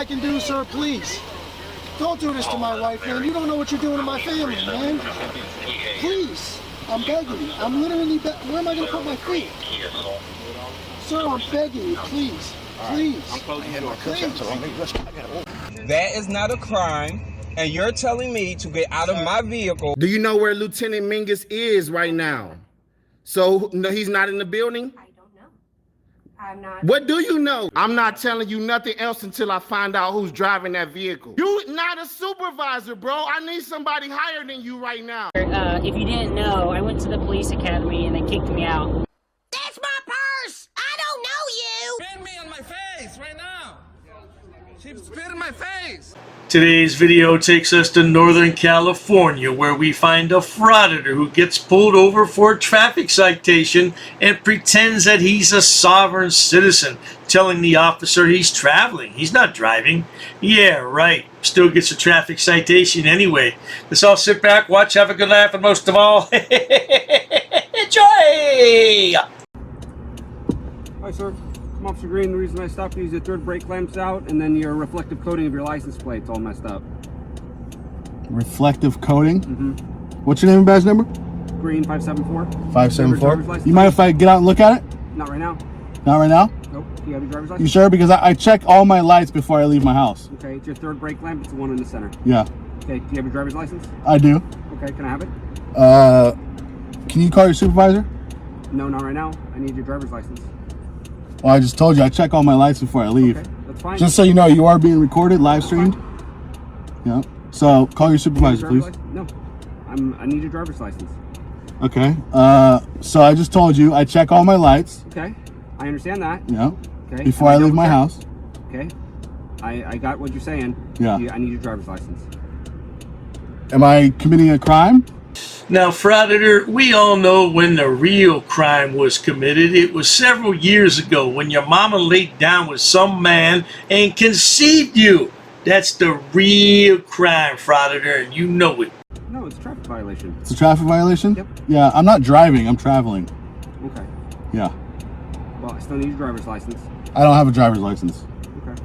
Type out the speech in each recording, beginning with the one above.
I can do, sir, please. Don't do this to my wife, man. You don't know what you're doing to my family, man. Please. I'm begging you. I'm literally where am I going to put my feet? Sir, I'm begging you, please. Please. Please. That is not a crime, and you're telling me to get out of my vehicle. Do you know where Lieutenant Mingus is right now? So, no, he's not in the building? I don't know. I'm not. What do you know? I'm not telling you nothing else until I find out who's driving that vehicle. You not a supervisor, bro. I need somebody higher than you right now. If you didn't know, I went to the police academy and they kicked me out. That's my purse! I don't know you! Spit me on my face right now. She spit in my face. Today's video takes us to Northern California, where we find a frauditor who gets pulled over for a traffic citation and pretends that he's a sovereign citizen, telling the officer he's traveling. He's not driving. Yeah, right. Still gets a traffic citation anyway. Let's all sit back, watch, have a good laugh, and most of all, enjoy! Hi, sir. I'm Officer Green. The reason I stopped you is your third brake lamp's out, and then your reflective coating of your license plate's all messed up. Reflective coating? Mm-hmm. What's your name and badge number? Green 574. 574. You mind if I get out and look at it? Not right now. Not right now? Nope. Do you have your driver's You license? sure? Because I check all my lights before I leave my house. Okay, it's your third brake lamp. It's the one in the center. Yeah, Okay, do you have your driver's license? I do. Okay, can I have it? Can you call your supervisor? No, not right now. I need your driver's license. Well, I just told you I check all my lights before I leave. Okay, that's fine. Just so you know, you are being recorded, live streamed. Yeah. So call your supervisor, please. No, I need your driver's license. Okay. So I just told you I check all my lights. Okay, I understand that. Yeah. Okay. Before I leave my house. Okay. I got what you're saying. Yeah. I need your driver's license. Am I committing a crime? Now, Frauditor, we all know when the real crime was committed. It was several years ago when your mama laid down with some man and conceived you. That's the real crime, Frauditor, and you know it. No, it's a traffic violation. It's a traffic violation? Yep. Yeah, I'm not driving, I'm traveling. Okay. Yeah. Well, I still need your driver's license. I don't have a driver's license. Okay.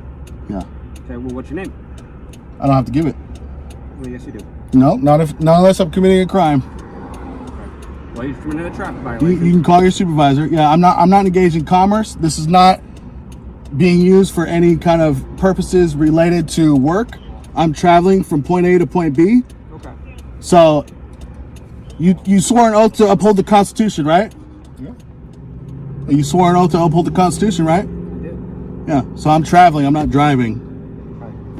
Yeah. Okay, well, what's your name? I don't have to give it. Well, yes, you do. No, not unless I'm committing a crime. Okay. Well, you're committing a traffic You violation. can call your supervisor. Yeah, I'm not engaged in commerce. This is not being used for any kind of purposes related to work. I'm traveling from point A to point B. Okay. So you swore an oath to uphold the Constitution, right? Yeah. You swore an oath to uphold the Constitution, right? I did. Yeah. So I'm traveling. I'm not driving.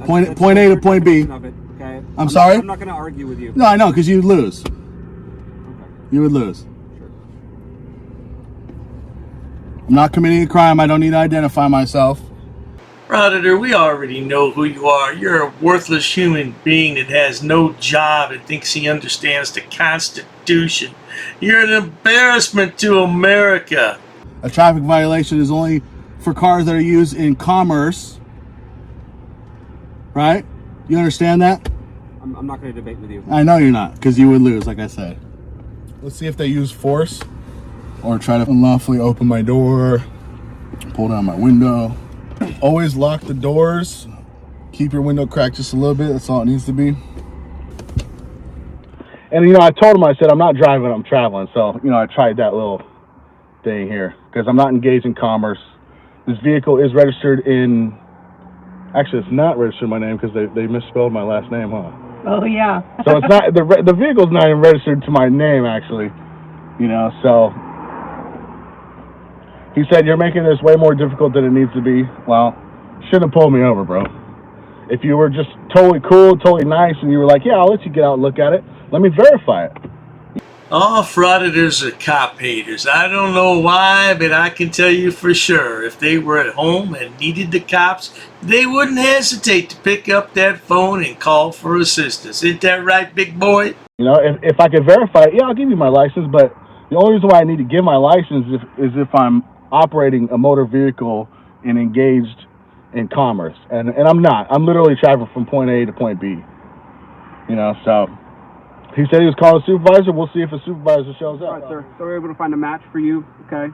Okay. Point A to point B. Of it, okay? I'm sorry? I'm not going to argue with you. No, I know, because you'd lose. Okay. You would lose. Sure. I'm not committing a crime. I don't need to identify myself. Frauditor, we already know who you are. You're a worthless human being that has no job and thinks he understands the Constitution. You're an embarrassment to America. A traffic violation is only for cars that are used in commerce. Right? You understand that? I'm not going to debate with you. I know you're not, because you would lose, like I said. Let's see if they use force or try to unlawfully open my door, pull down my window. Always lock the doors. Keep your window cracked just a little bit. That's all it needs to be. And, you know, I told him, I said, I'm not driving, I'm traveling. So, you know, I tried that little thing here because I'm not engaged in commerce. This vehicle is registered in... Actually, it's not registered in my name because they misspelled my last name, huh? Oh, yeah. So it's not... The vehicle's not even registered to my name, actually. You know, so... He said, you're making this way more difficult than it needs to be. Well, shouldn't have pulled me over, bro. If you were just totally cool, totally nice, and you were like, yeah, I'll let you get out and look at it. Let me verify it. All frauditors are cop haters. I don't know why, but I can tell you for sure, if they were at home and needed the cops, they wouldn't hesitate to pick up that phone and call for assistance. Isn't that right, big boy? You know, if I could verify it, yeah, I'll give you my license, but the only reason why I need to give my license is if I'm operating a motor vehicle and engaged in commerce. And I'm not. I'm literally traveling from point A to point B. You know, so... He said he was calling a supervisor. We'll see if a supervisor shows up. All right, sir. So we're able to find a match for you, okay?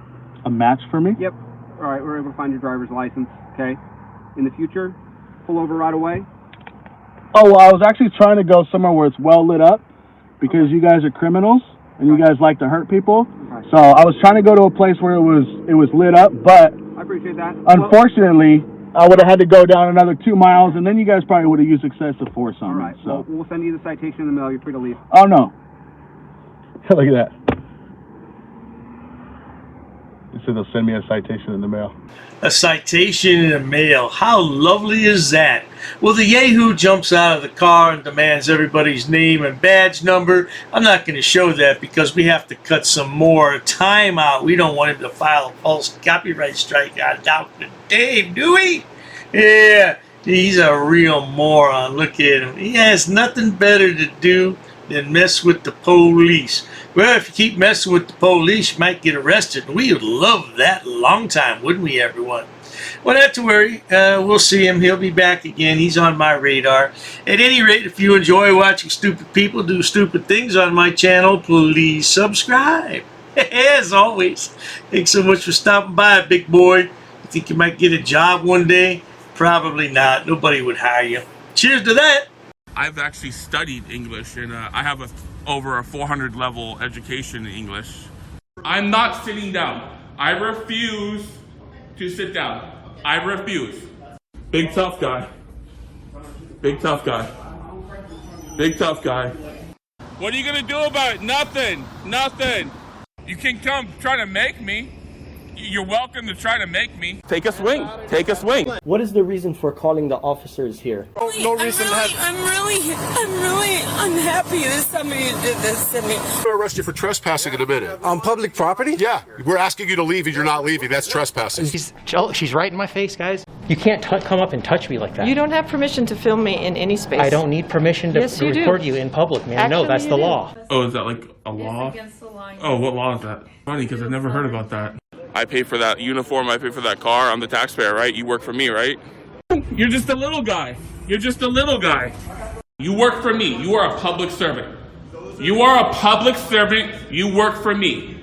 A match for me? Yep. All right, we're able to find your driver's license, okay? In the future, pull over right away? Oh, well, I was actually trying to go somewhere where it's well lit up because you guys are criminals and you guys like to hurt people. Right. So I was trying to go to a place where it was lit up, but I appreciate that. unfortunately, I would have had to go down another 2 miles, and then you guys probably would have used excessive force on All me. right. So. Well, we'll send you the citation in the mail. You're free to leave. Oh, no. Look at that. They said they'll send me a citation in the mail. A citation in the mail. How lovely is that? Well, the Yahoo jumps out of the car and demands everybody's name and badge number. I'm not going to show that because we have to cut some more time out. We don't want him to file a false copyright strike on Dr. Dave, do we? Yeah, he's a real moron. Look at him. He has nothing better to do than mess with the police. Well, if you keep messing with the police, you might get arrested. We would love that a long time, wouldn't we, everyone? Well, not to worry. We'll see him. He'll be back again. He's on my radar. At any rate, if you enjoy watching stupid people do stupid things on my channel, please subscribe. As always, thanks so much for stopping by, big boy. You think you might get a job one day? Probably not. Nobody would hire you. Cheers to that. I've actually studied English, and I have over a 400 level education in English. I'm not sitting down. I refuse to sit down. I refuse. Big tough guy. Big tough guy. Big tough guy. What are you gonna do about it? Nothing. Nothing. You can come try to make me. You're welcome to try to make me. Take a swing. Take a swing. What is the reason for calling the officers here? No reason. I'm really unhappy that somebody did this to me. I'm going to arrest you for trespassing in a minute. On public property? Yeah, we're asking you to leave and you're not leaving. That's trespassing. She's right in my face, guys. You can't come up and touch me like that. You don't have permission to film me in any space. I don't need permission to Yes, you do. record you in public, man. No, Actually, that's you the do. law. Oh, is that like a law? It's against the law. Oh, what law is that? Funny, because I've never heard about that. I pay for that uniform, I pay for that car, I'm the taxpayer, right? You work for me, right? You're just a little guy. You're just a little guy. You work for me. You are a public servant. You are a public servant. You work for me.